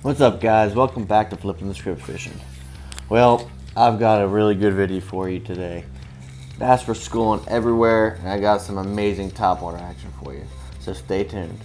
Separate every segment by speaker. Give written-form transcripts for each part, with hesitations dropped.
Speaker 1: What's up, guys? Welcome back to Flipping the Script Fishing. Well, I've got a really good video for you today. Bass were schooling everywhere, and I got some amazing topwater action for you. So stay tuned.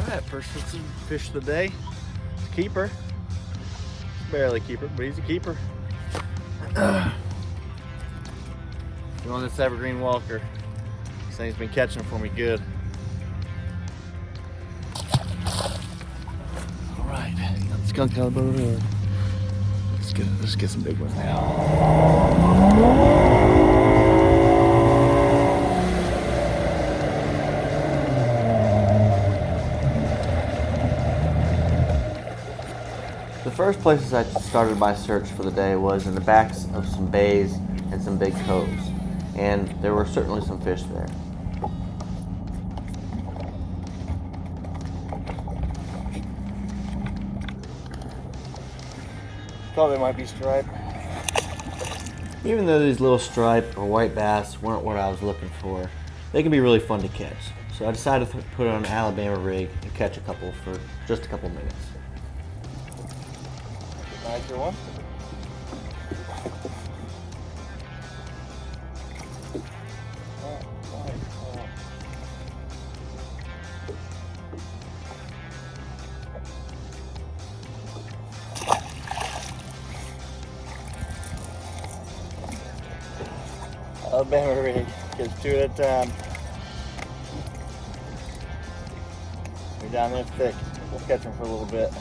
Speaker 2: Alright, first fish of the day. It's a keeper. Barely a keeper, but he's a keeper. Doing this evergreen walker. This thing's been catching for me good. Alright, got the skunk out of the boat. Let's get some big ones now.
Speaker 1: The first places I started my search for the day was in the backs of some bays and some big coves, and there were certainly some fish there.
Speaker 2: Thought they might be striped.
Speaker 1: Even though these little stripe or white bass weren't what I was looking for, they can be really fun to catch. So I decided to put on an Alabama rig and catch a couple for just a couple minutes.
Speaker 2: Nicer one. Alabama rig gets two at a time. We're down there thick. We'll catch them for a little bit.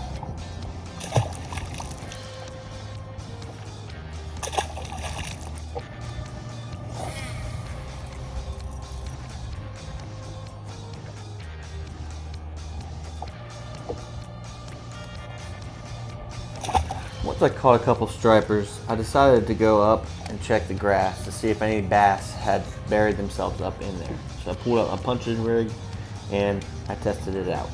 Speaker 1: Once I caught a couple stripers, I decided to go up and check the grass to see if any bass had buried themselves up in there. So I pulled out my punching rig and I tested it out.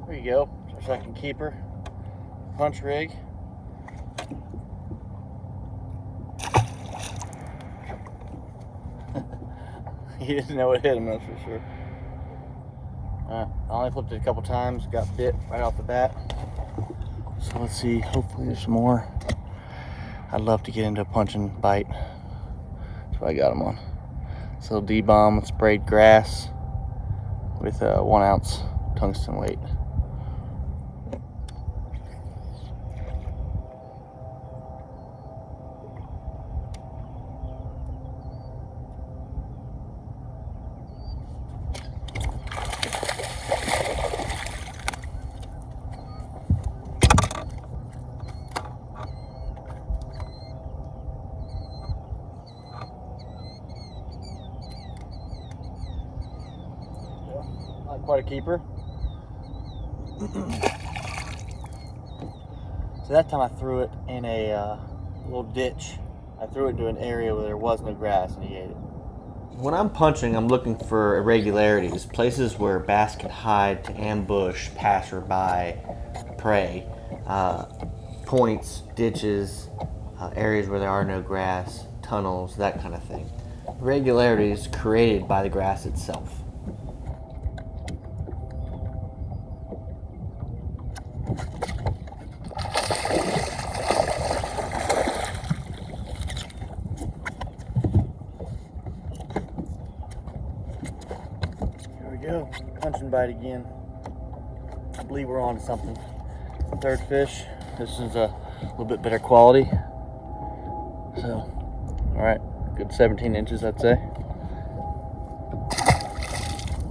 Speaker 2: There you go. Our second keeper. Punch rig. He didn't know it hit him, that's for sure. I only flipped it a couple times, got bit right off the bat. So let's see, hopefully there's some more. I'd love to get into a punching bite. That's what I got him on. This little D-bomb with sprayed grass with a 1 ounce tungsten weight. Not quite a keeper. So that time I threw it in a little ditch. I threw it into an area where there was no grass and he ate it.
Speaker 1: When I'm punching, I'm looking for irregularities, places where bass can hide to ambush passerby, prey, points, ditches, areas where there are no grass, tunnels, that kind of thing. irregularities created by the grass itself.
Speaker 2: Here we go, punching bite again. I believe we're on to something. Third fish. This is a little bit better quality. So, all right, good 17 inches, I'd say.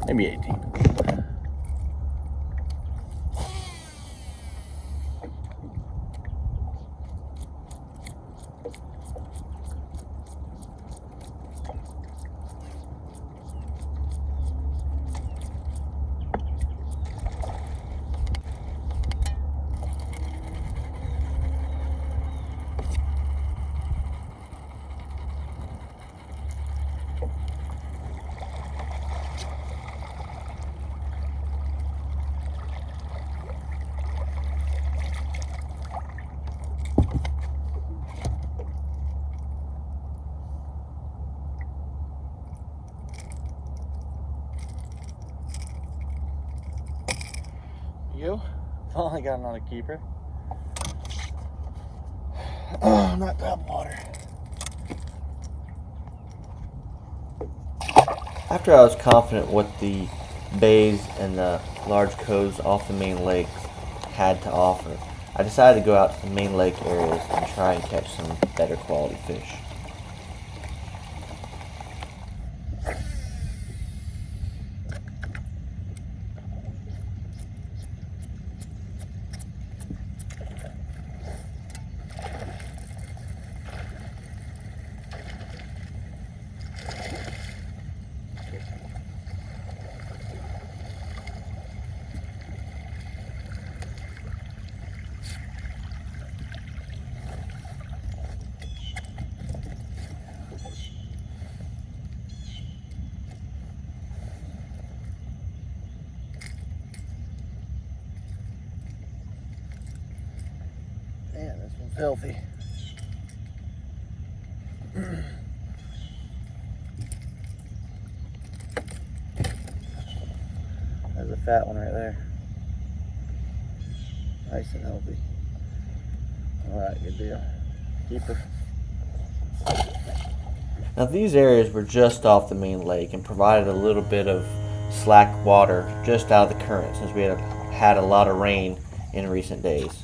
Speaker 2: Maybe 18. You finally got another keeper. Oh, not top water.
Speaker 1: After I was confident what the bays and the large coves off the main lakes had to offer, I decided to go out to the main lake areas and try and catch some better quality fish.
Speaker 2: Man, this one's healthy. There's a fat one right there. Nice and healthy. Alright, good deal. Keeper.
Speaker 1: Now these areas were just off the main lake and provided a little bit of slack water just out of the current since we had a lot of rain in recent days.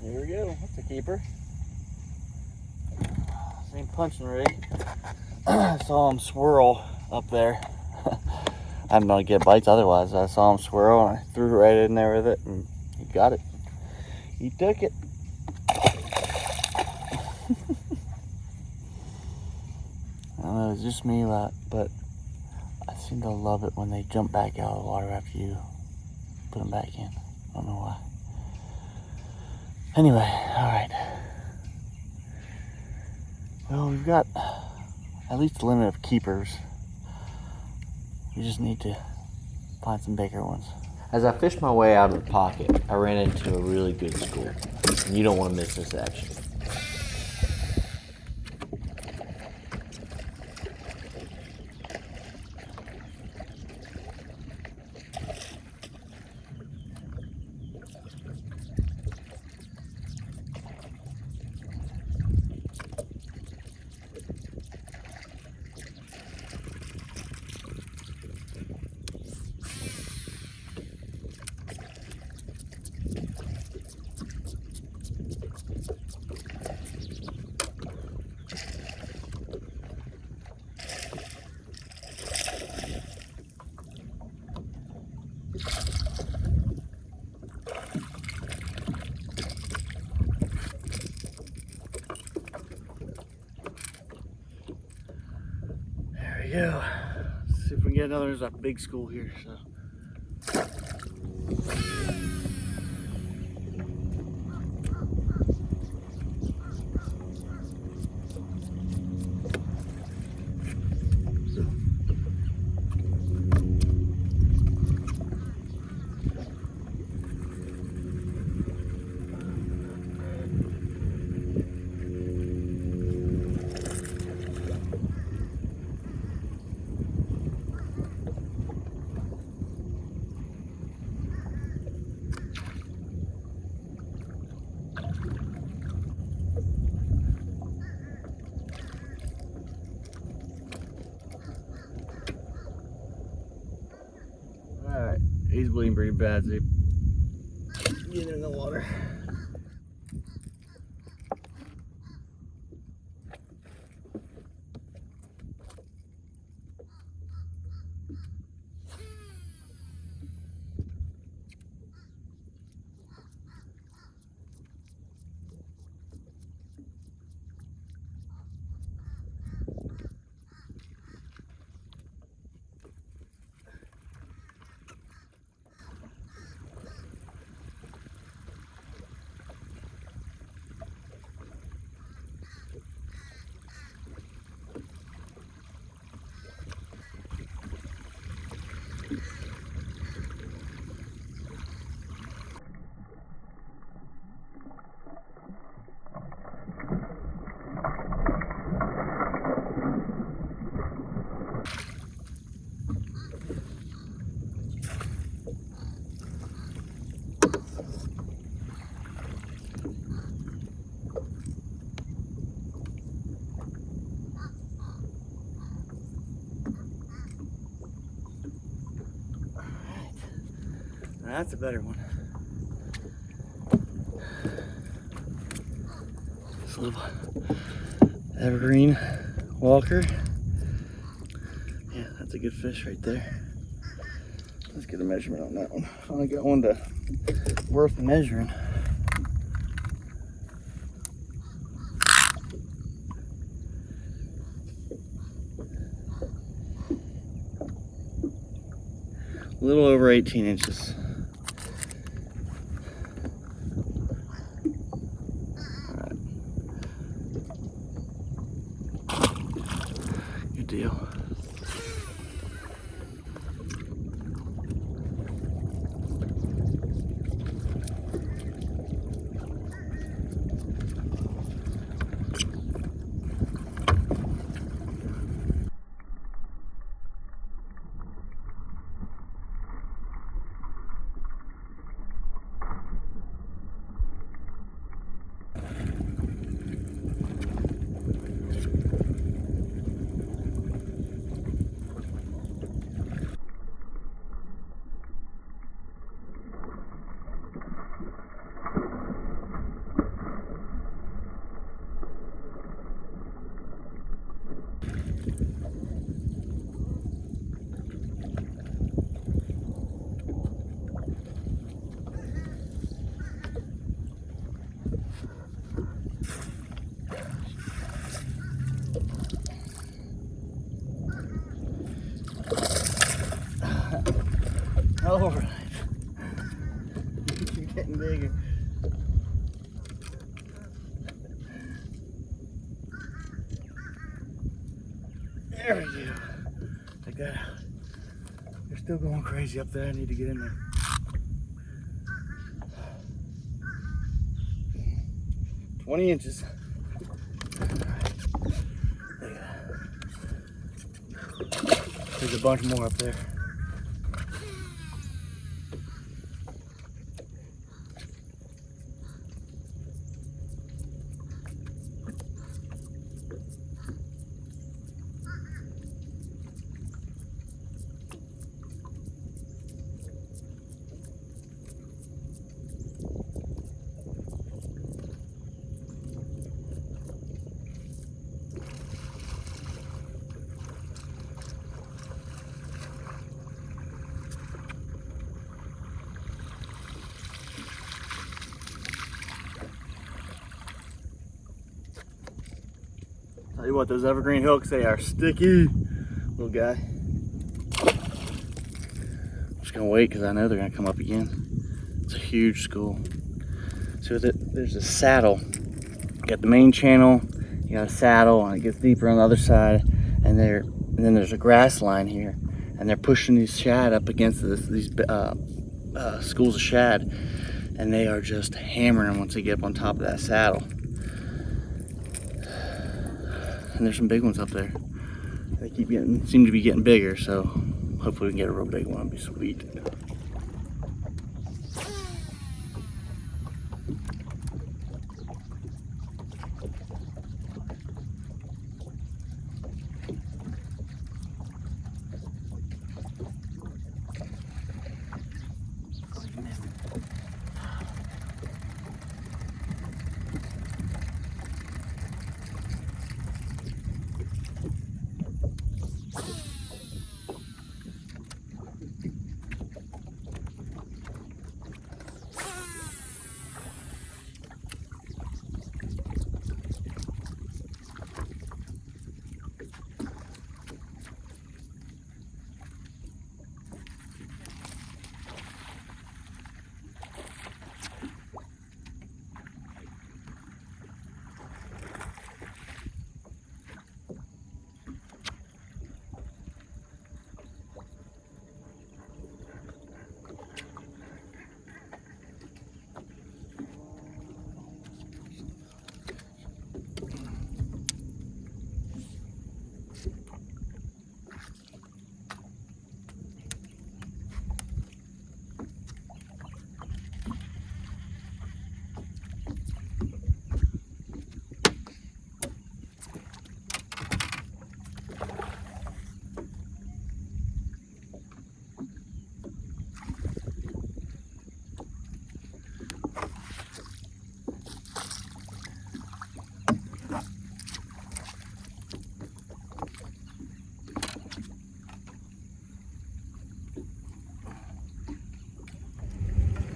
Speaker 2: Here we go. That's a keeper. Same punching rig. I saw him swirl up there. I didn't know to get bites otherwise. I saw him swirl and I threw right in there with it and he got it. He took it. I don't know, it's just me, but I seem to love it when they jump back out of the water after you put them back in. I don't know why. Anyway, all right. Well, we've got at least a limit of keepers. We just need to find some bigger ones.
Speaker 1: As I fished my way out of the pocket, I ran into a really good school, and you don't want to miss this action.
Speaker 2: go. Let's see if we can get another. There's a big school here, so. Alright, he's bleeding pretty bad, so get in the water. That's a better one. This little evergreen walker. Yeah, that's a good fish right there. Let's get a measurement on that one. Finally got one worth measuring. A little over 18 inches. Good deal. All right. You're getting bigger. There we go. Take that out. They're still going crazy up there. I need to get in there. "20 inches. There's a bunch more up there. Tell you what, those evergreen hooks, they are sticky. little guy. I'm just gonna wait because I know they're gonna come up again. It's a huge school. So there's a saddle. You got the main channel, you got a saddle, and it gets deeper on the other side, and then there's a grass line here, and they're pushing these shad up against these schools of shad, and they are just hammering them once they get up on top of that saddle. And there's some big ones up there. They seem to be getting bigger, so hopefully we can get a real big one. It'd be sweet.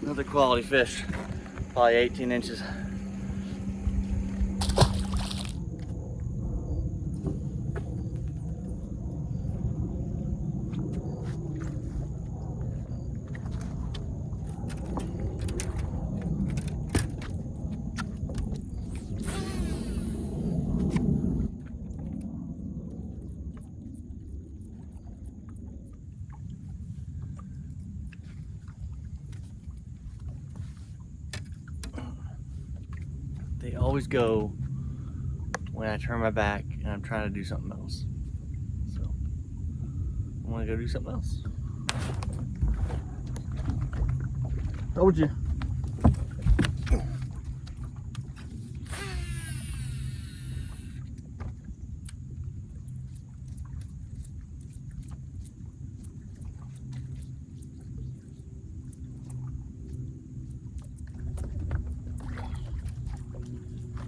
Speaker 2: Another quality fish, probably 18 inches. They always go when I turn my back and I'm trying to do something else. So I'm gonna go do something else. Told you.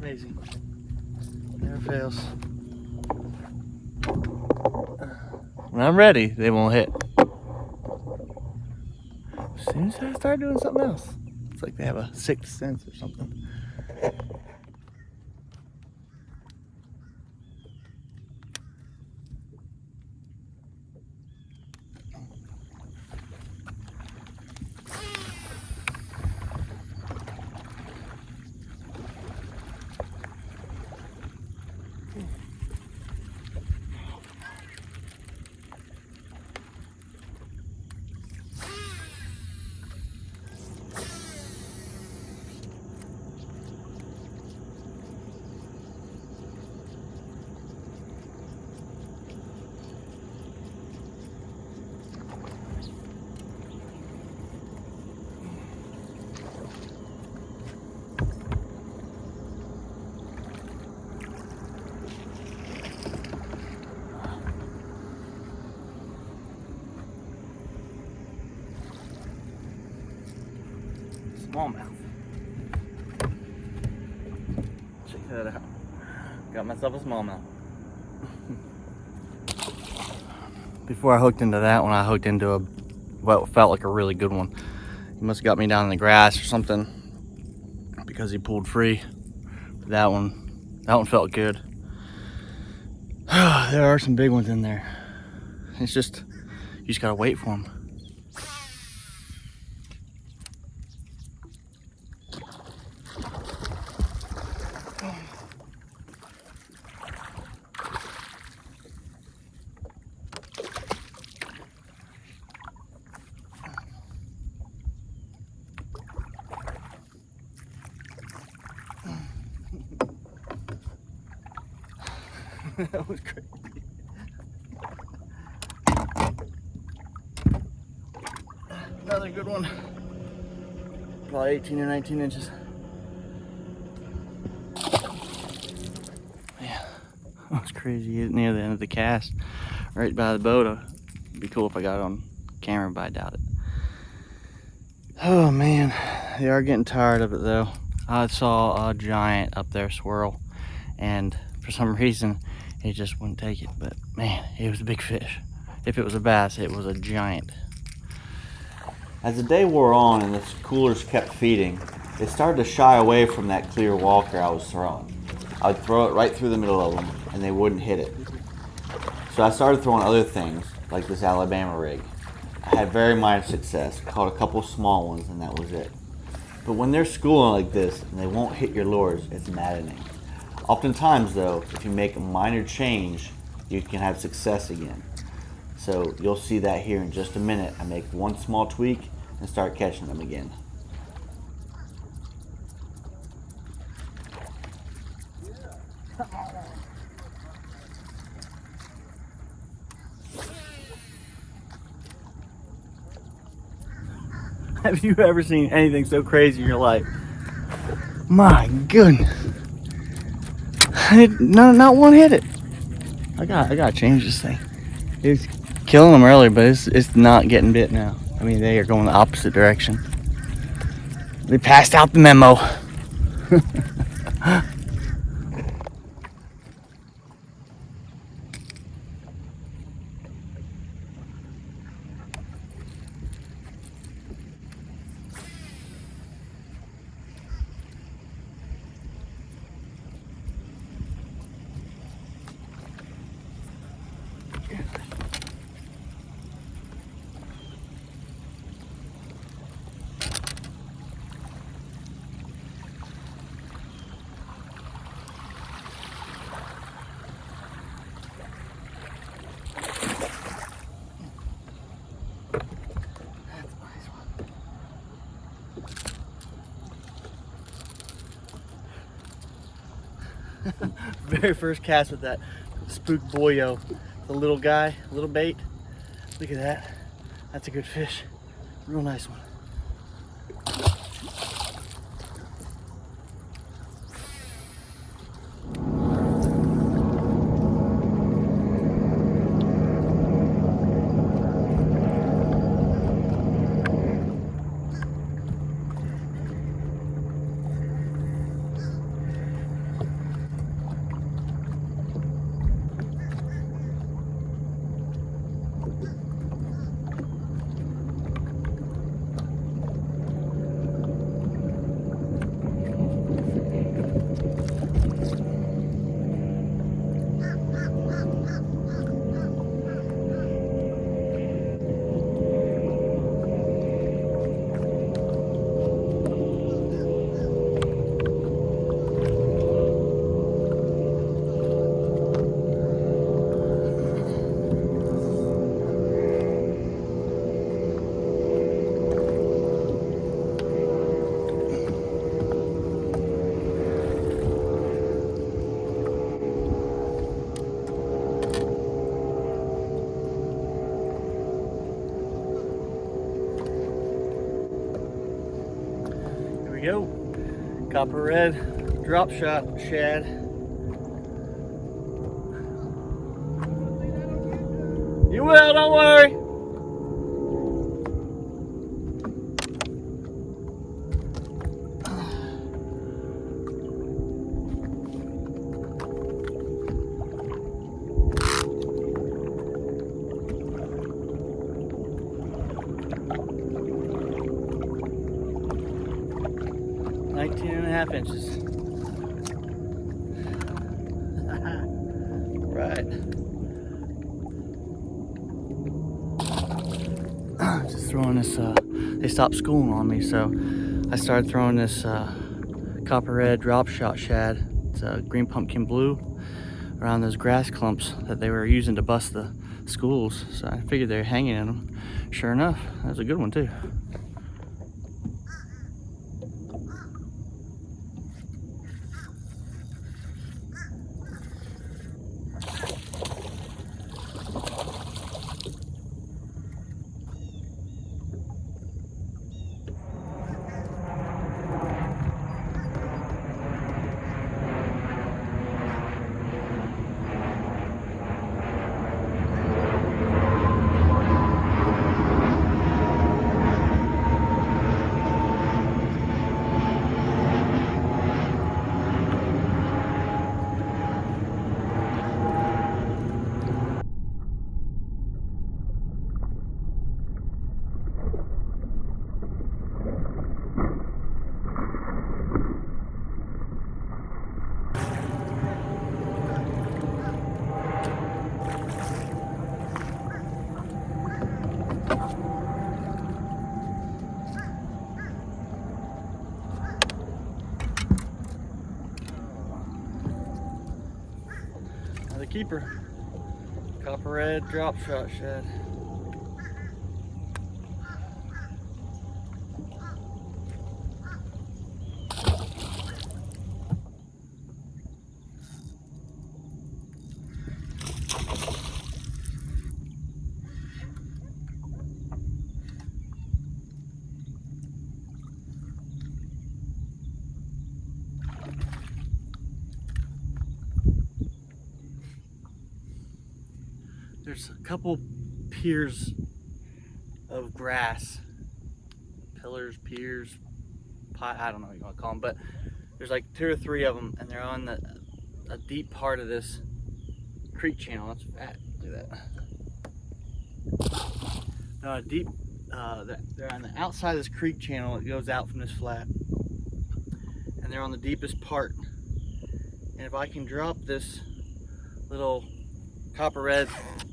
Speaker 2: Amazing. Never fails. When I'm ready, they won't hit. As soon as I start doing something else, it's like they have a sixth sense or something. Smallmouth. Check that out. Got myself a smallmouth. Before I hooked into that one, I hooked into what felt like a really good one. He must have got me down in the grass or something because he pulled free. That one felt good. There are some big ones in there. It's just, you just gotta wait for them. That was crazy. Another good one. About 18 or 19 inches. Yeah, that was crazy. Near the end of the cast, right by the boat. It'd be cool if I got it on camera, but I doubt it. Oh man, they are getting tired of it though. I saw a giant up there swirl, and for some reason it just wouldn't take it. But man, it was a big fish. If it was a bass, it was a giant.
Speaker 1: As the day wore on and the coolers kept feeding, they started to shy away from that clear walker I was throwing. I would throw it right through the middle of them and they wouldn't hit it. So I started throwing other things, like this Alabama rig. I had very minor success, caught a couple small ones, and that was it. But when they're schooling like this and they won't hit your lures, it's maddening. Oftentimes though, if you make a minor change, you can have success again. So you'll see that here in just a minute. I make one small tweak and start catching them again.
Speaker 2: Have you ever seen anything so crazy in your life? My goodness. Not one hit it. I gotta change this thing. It was killing them earlier, but it's not getting bit now. I mean, they are going the opposite direction. They passed out the memo. Very first cast with that spook boyo, the little guy, little bait. Look at that. That's a good fish. Real nice one. We go. Copper red drop shot shad. You will, don't worry. .5 inches. Right. Just throwing this, they stopped schooling on me, so I started throwing this copper red drop shot shad. It's a green pumpkin blue around those grass clumps that they were using to bust the schools. So I figured they were hanging in them. Sure enough, that was a good one too. Another keeper. Copper red drop shot shad. There's a couple piers of grass, pillars, piers, I don't know what you want to call them, but there's like 2 or 3 of them, and they're on a deep part of this creek channel. That's fat. Look at that. They're on a deep. They're on the outside of this creek channel. It goes out from this flat, and they're on the deepest part. And if I can drop this little copper red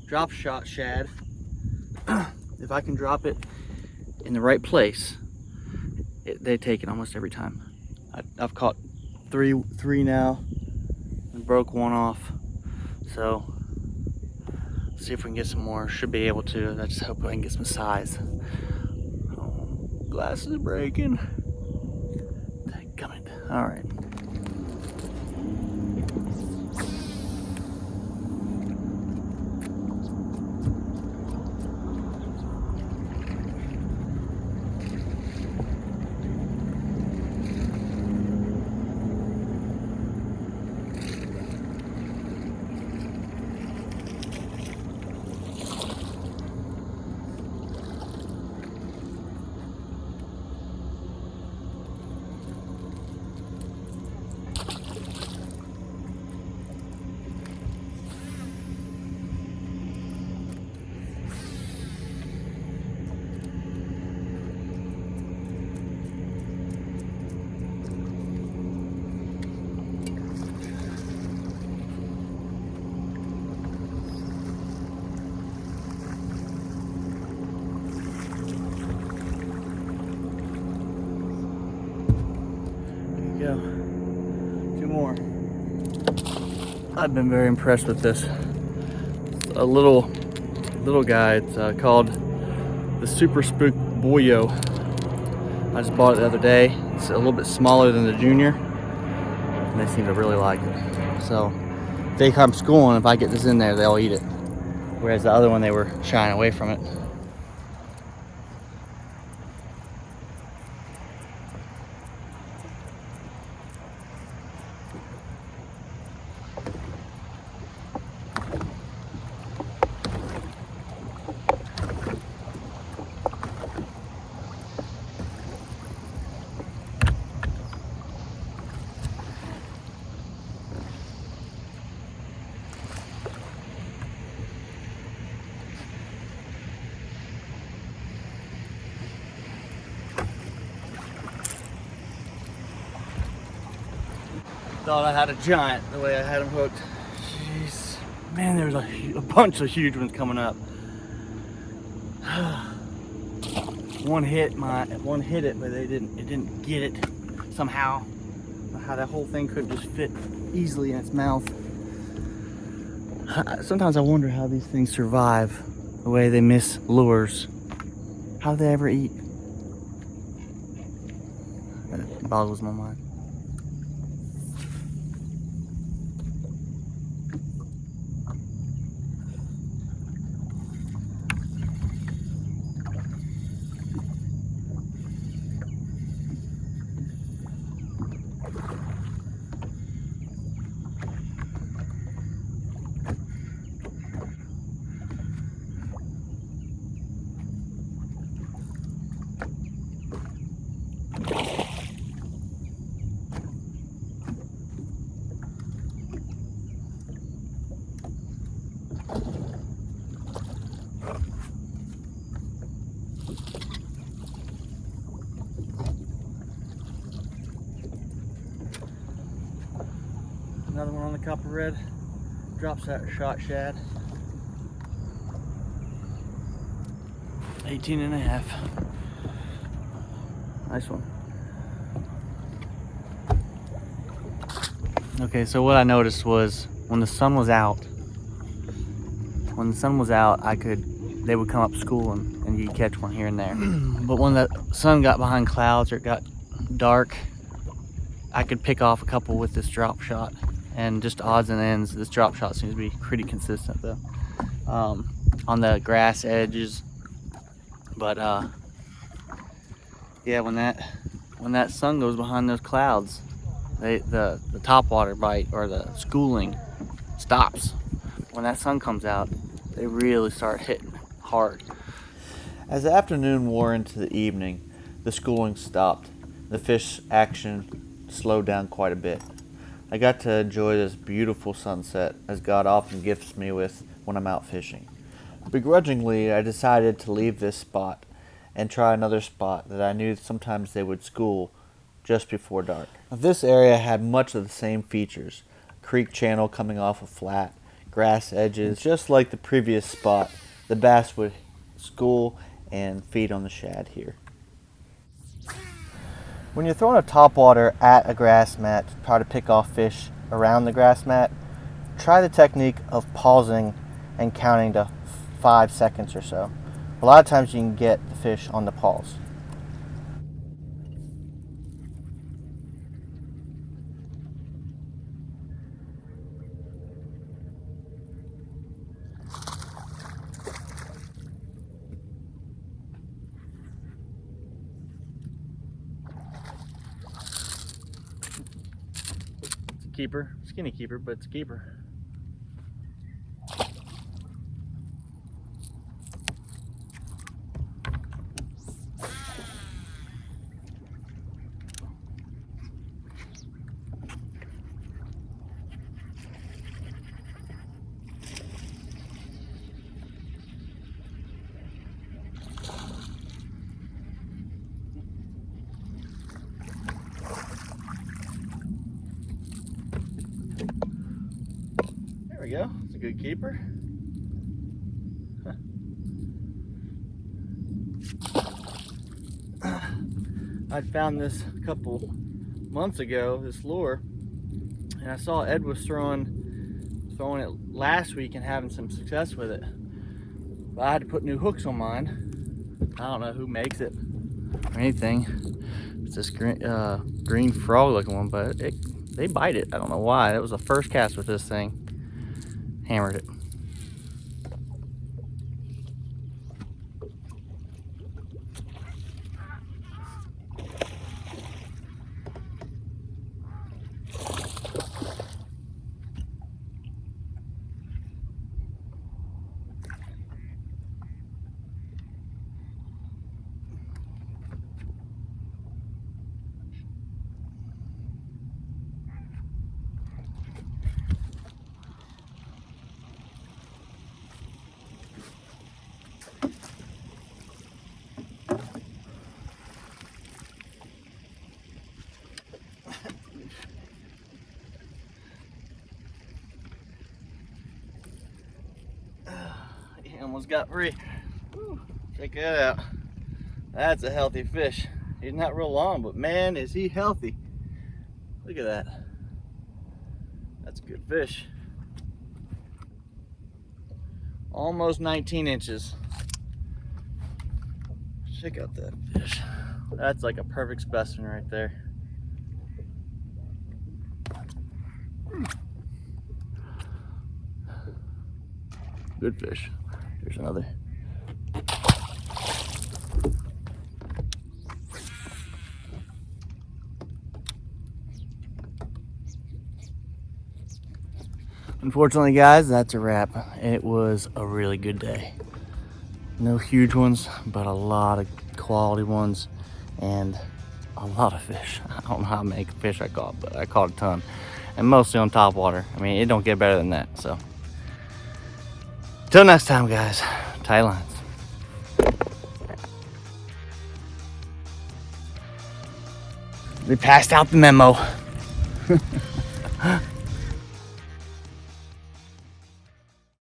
Speaker 2: drop shot shad, if I can drop it in the right place, they take it almost every time. I've caught three now and broke one off, so let's see if we can get some more. Should be able to. I just hope I can get some size. Oh, glasses are breaking. Coming. All right. Go. 2 more. I've been very impressed with this. It's a little guy. It's called the Super Spook Boyo. I just bought it the other day. It's a little bit smaller than the Junior, and they seem to really like it. So if they come schooling, if I get this in there, they'll eat it. Whereas the other one, they were shying away from it. Thought I had a giant the way I had him hooked. Jeez. Man, there was a bunch of huge ones coming up. one hit it, but it didn't get it somehow. How that whole thing could just fit easily in its mouth. Sometimes I wonder how these things survive the way they miss lures. How do they ever eat? It boggles my mind. Another one on the copper red. Drops that shot shad. 18 and a half. Nice one. Okay, so what I noticed was when the sun was out, they would come up schooling and you'd catch one here and there. But when the sun got behind clouds or it got dark, I could pick off a couple with this drop shot. And just odds and ends, this drop shot seems to be pretty consistent though. On the grass edges. But yeah, when that sun goes behind those clouds, the topwater bite or the schooling stops. When that sun comes out, they really start hitting hard.
Speaker 1: As the afternoon wore into the evening, the schooling stopped. The fish action slowed down quite a bit. I got to enjoy this beautiful sunset, as God often gifts me with when I'm out fishing. Begrudgingly, I decided to leave this spot and try another spot that I knew sometimes they would school just before dark. This area had much of the same features: creek channel coming off a flat, grass edges. Just like the previous spot, the bass would school and feed on the shad here. When you're throwing a topwater at a grass mat to try to pick off fish around the grass mat, try the technique of pausing and counting to 5 seconds or so. A lot of times you can get the fish on the pause.
Speaker 2: Keeper, skinny keeper, but it's a keeper. There we go. It's a good keeper. I'd found this a couple months ago, this lure, and I saw Ed was throwing it last week and having some success with it. But I had to put new hooks on mine. I don't know who makes it or anything. It's this green frog looking one, but they bite it. I don't know why. That was the first cast with this thing. Hammered it. He almost got free. Whew, check that out. That's a healthy fish. He's not real long, but man, is he healthy. Look at that. That's a good fish. Almost 19 inches. Check out that fish. That's like a perfect specimen right there. Good fish. Here's another. Unfortunately, guys, that's a wrap. It was a really good day. No huge ones, but a lot of quality ones and a lot of fish. I don't know how many fish I caught, but I caught a ton, and mostly on top water. I mean, it don't get better than that. So till next time, guys, tight lines. We passed out the memo.